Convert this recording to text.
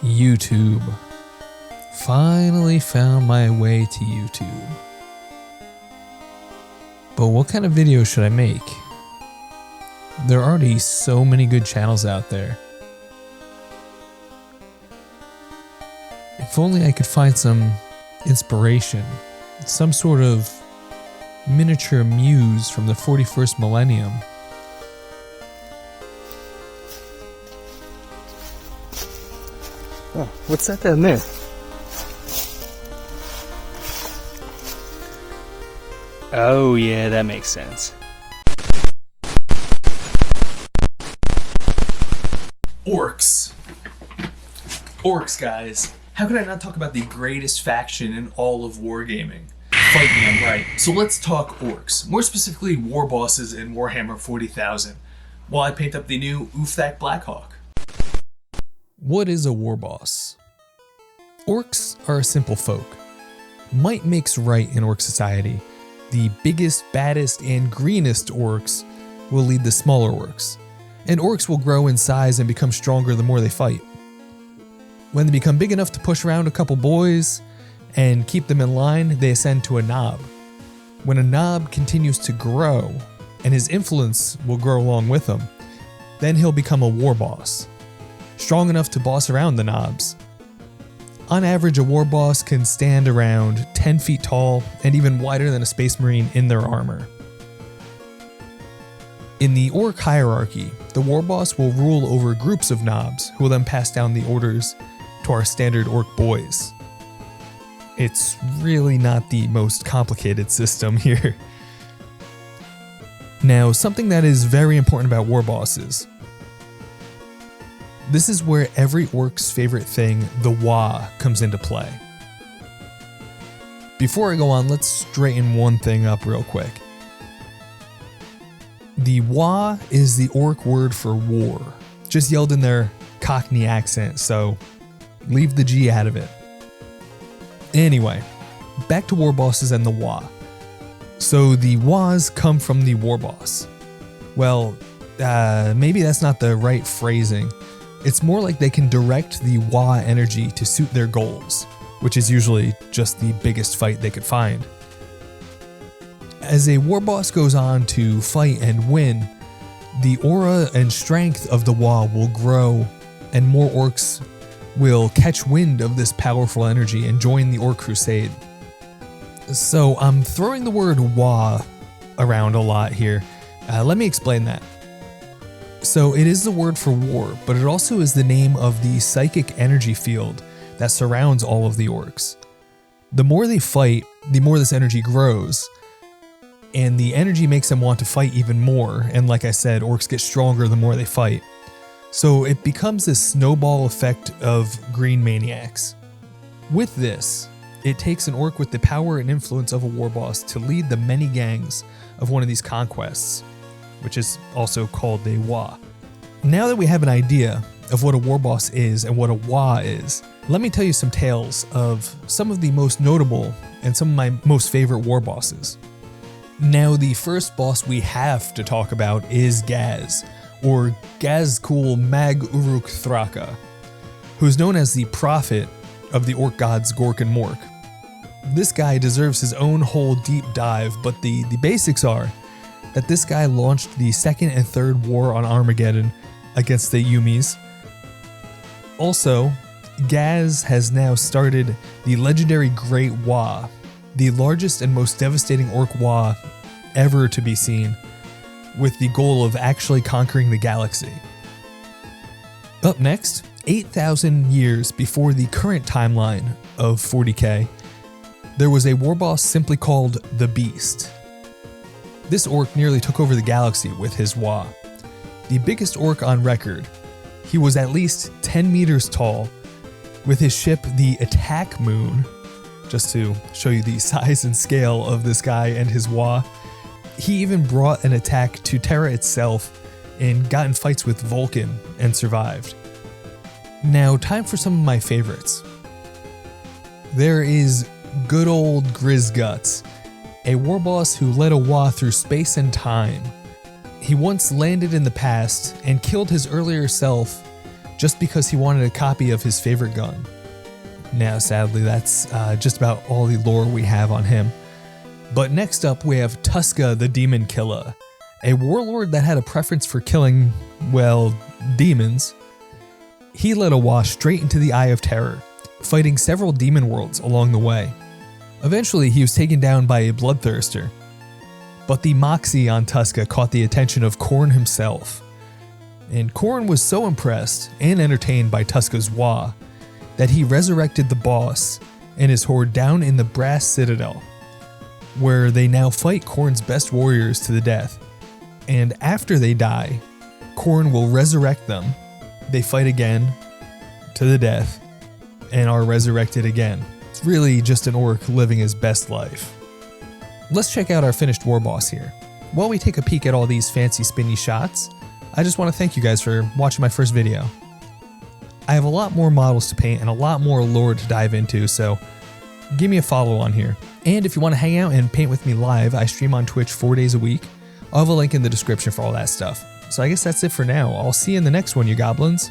YouTube. Finally found my way to YouTube. But what kind of video should I make? There are already so many good channels out there. If only I could find some inspiration, some sort of miniature muse from the 41st millennium. Oh, what's that down there? Oh yeah, that makes sense. Orcs. Orcs, guys. How could I not talk about the greatest faction in all of wargaming? Fight me, I'm right. So let's talk orcs. More specifically, war bosses in Warhammer 40,000. While I paint up the new Ufthak Blackhawk. What is a war boss? Orcs are a simple folk. Might makes right in orc society. The biggest, baddest, and greenest orcs will lead the smaller orcs. And orcs will grow in size and become stronger the more they fight. When they become big enough to push around a couple boys and keep them in line, they ascend to a knob. When a knob continues to grow, and his influence will grow along with him, then he'll become a war boss, strong enough to boss around the knobs. On average, a war boss can stand around 10 feet tall and even wider than a space marine in their armor. In the orc hierarchy, the war boss will rule over groups of knobs who will then pass down the orders to our standard orc boys. It's really not the most complicated system here. Now, something that is very important about war bosses. This is where every orc's favorite thing, the Wah, comes into play. Before I go on, let's straighten one thing up real quick. The Wah is the orc word for war, just yelled in their Cockney accent, so leave the G out of it. Anyway, back to war bosses and the Wah. So the Wahs come from the war boss. Well, maybe that's not the right phrasing. It's more like they can direct the Wah energy to suit their goals, which is usually just the biggest fight they could find. As a war boss goes on to fight and win, the aura and strength of the Wah will grow, and more orcs will catch wind of this powerful energy and join the Orc Crusade. So I'm throwing the word Wah around a lot here. Let me explain that. So it is the word for war, but it also is the name of the psychic energy field that surrounds all of the orcs. The more they fight, the more this energy grows, and the energy makes them want to fight even more, and like I said, orcs get stronger the more they fight. So it becomes this snowball effect of green maniacs. With this, it takes an orc with the power and influence of a war boss to lead the many gangs of one of these conquests, which is also called a Wah. Now that we have an idea of what a war boss is and what a Wah is, let me tell you some tales of some of the most notable and some of my most favorite war bosses. Now, the first boss we have to talk about is Gaz, or Gazkul Mag Uruk Thraka, who's known as the prophet of the orc gods Gork and Mork. This guy deserves his own whole deep dive, but the basics are that this guy launched the second and third war on Armageddon against the Yumis. Also, Gaz has now started the legendary Great Wah, the largest and most devastating orc Wah ever to be seen, with the goal of actually conquering the galaxy. Up next, 8,000 years before the current timeline of 40k, there was a war boss simply called the Beast. This orc nearly took over the galaxy with his Wah. The biggest orc on record, he was at least 10 meters tall, with his ship the Attack Moon, just to show you the size and scale of this guy and his Wah. He even brought an attack to Terra itself and got in fights with Vulcan and survived. Now, time for some of my favorites. There is good old Grizzguts, a war boss who led a Wah through space and time. He once landed in the past and killed his earlier self just because he wanted a copy of his favorite gun. Now, sadly, that's just about all the lore we have on him. But next up, we have Tuska the Demon Killer, a warlord that had a preference for killing, well, demons. He led a Waaagh straight into the Eye of Terror, fighting several demon worlds along the way. Eventually, he was taken down by a bloodthirster. But the moxie on Tuska caught the attention of Khorne himself. And Khorne was so impressed and entertained by Tuska's Waaagh that he resurrected the boss and his horde down in the Brass Citadel, where they now fight Khorne's best warriors to the death. And after they die, Khorne will resurrect them. They fight again to the death and are resurrected again. It's really just an orc living his best life. Let's check out our finished war boss here. While we take a peek at all these fancy spinny shots, I just want to thank you guys for watching my first video. I have a lot more models to paint and a lot more lore to dive into, so give me a follow on here. And if you want to hang out and paint with me live, I stream on Twitch 4 days a week. I'll have a link in the description for all that stuff. So I guess that's it for now. I'll see you in the next one, you goblins.